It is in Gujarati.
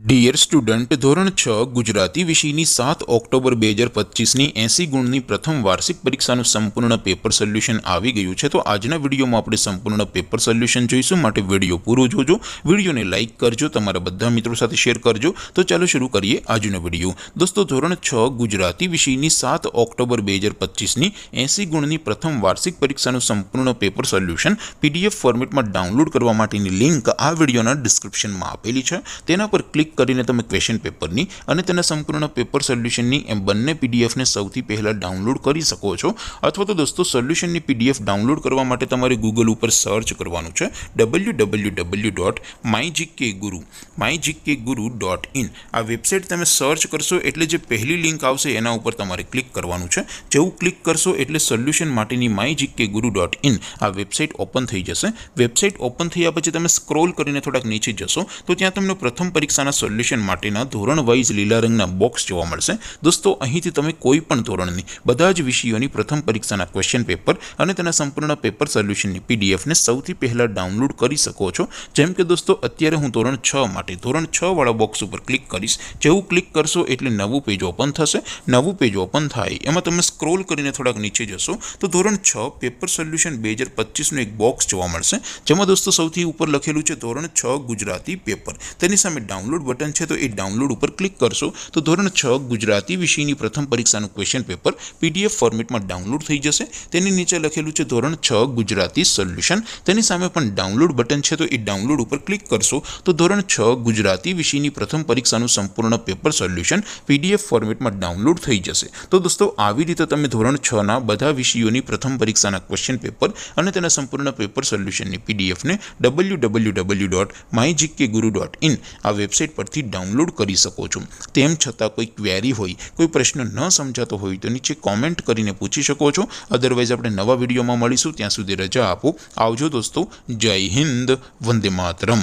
ડિયર સ્ટુડન્ટ, ધોરણ 6 ગુજરાતી વિષયની 7 ઓક્ટોબર 2025ની 80 ગુણની પ્રથમ વાર્ષિક પરીક્ષાનું સંપૂર્ણ પેપર સોલ્યુશન આવી ગયું છે। તો આજના વિડીયોમાં આપણે સંપૂર્ણ પેપર સોલ્યુશન જોઈશું, માટે વિડીયો પૂરો જોજો। વિડીયોને લાઇક કરજો, તમારા બધા મિત્રો સાથે શેર કરજો। તો ચાલો શરૂ કરીએ આજનો વિડીયો। દોસ્તો, ધોરણ 6 ગુજરાતી વિષયની 7 ઓક્ટોબર 2025ની 80 ગુણની પ્રથમ વાર્ષિક પરીક્ષાનું સંપૂર્ણ પેપર સોલ્યુશન PDF ફોર્મેટમાં ડાઉનલોડ કરવા માટેની લિંક આ વિડીયોના ડિસ્ક્રિપ્શનમાં આપેલી છે। તેના પર ક્લિક કરીને તમે ક્વેશ્ચન પેપરની અને તેના સંપૂર્ણ પેપર સોલ્યુશનની એમ બંને પીડીએફને સૌથી પહેલાં ડાઉનલોડ કરી શકો છો। અથવા તો દોસ્તો, સોલ્યુશનની પીડીએફ ડાઉનલોડ કરવા માટે તમારે ગૂગલ ઉપર સર્ચ કરવાનું છે www.mygkguru.in। આ વેબસાઇટ તમે સર્ચ કરશો એટલે જે પહેલી લિંક આવશે એના ઉપર તમારે ક્લિક કરવાનું છે। જેવું ક્લિક કરશો એટલે સોલ્યુશન માટેની mygkguru.in આ વેબસાઇટ ઓપન થઈ જશે। વેબસાઇટ ઓપન થયા પછી તમે સ્ક્રોલ કરીને થોડાક નીચે જશો તો ત્યાં તમને પ્રથમ પરીક્ષાના સોલ્યુશન માટેના ધોરણ વાઇઝ લીલા રંગના બોક્સ જોવા મળશે। દોસ્તો, અહીંથી તમે કોઈ પણ ધોરણની બધા જ વિષયોની પ્રથમ પરીક્ષાના ક્વેશ્ચન પેપર અને તેના સંપૂર્ણ પેપર સોલ્યુશનની પીડીએફને સૌથી પહેલાં ડાઉનલોડ કરી શકો છો। જેમ કે દોસ્તો, અત્યારે હું ધોરણ 6 માટે ધોરણ 6 વાળા બોક્સ ઉપર ક્લિક કરીશ। જેવું ક્લિક કરશો એટલે નવું પેજ ઓપન થશે। નવું પેજ ઓપન થાય એમાં તમે સ્ક્રોલ કરીને થોડાક નીચે જશો તો ધોરણ 6 પેપર સોલ્યુશન 2025નું એક બોક્સ જોવા મળશે, જેમાં દોસ્તો સૌથી ઉપર લખેલું છે ધોરણ 6 ગુજરાતી પેપર। તેની સામે ડાઉનલોડ બટન છે, તો એ ડાઉનલોડ ઉપર ક્લિક કરશો તો ધોરણ 6 ગુજરાતી વિષયની પ્રથમ પરીક્ષાનું ક્વેશ્ચન પેપર PDF ફોર્મેટમાં ડાઉનલોડ થઈ જશે। તેની નીચે લખેલું છે ધોરણ 6 ગુજરાતી સોલ્યુશન। તેની સામે પણ ડાઉનલોડ બટન છે, તો એ ડાઉનલોડ ઉપર ક્લિક કરશો તો ધોરણ 6 ગુજરાતી વિષયની પ્રથમ પરીક્ષાનું સંપૂર્ણ પેપર સોલ્યુશન PDF ફોર્મેટમાં ડાઉનલોડ થઈ જશે। તો દોસ્તો, આવી રીતે તમે ધોરણ 6ના બધા વિષયોની પ્રથમ પરીક્ષાના ક્વેશ્ચન પેપર અને તેના સંપૂર્ણ પેપર સોલ્યુશનની પીડીએફને www.mygkguru.in આ વેબસાઇટ પરથી ડાઉનલોડ કરી શકો છો। તેમ છતાં કોઈ ક્વેરી હોય, કોઈ પ્રશ્ન ન સમજાતો હોય તો નીચે કોમેન્ટ કરીને પૂછી શકો છો। અદરવાઇઝ આપણે નવા વિડીયોમાં મળીશું, ત્યાં સુધી રજા આપો। આવજો દોસ્તો, જય હિન્દ, વંદે માતરમ।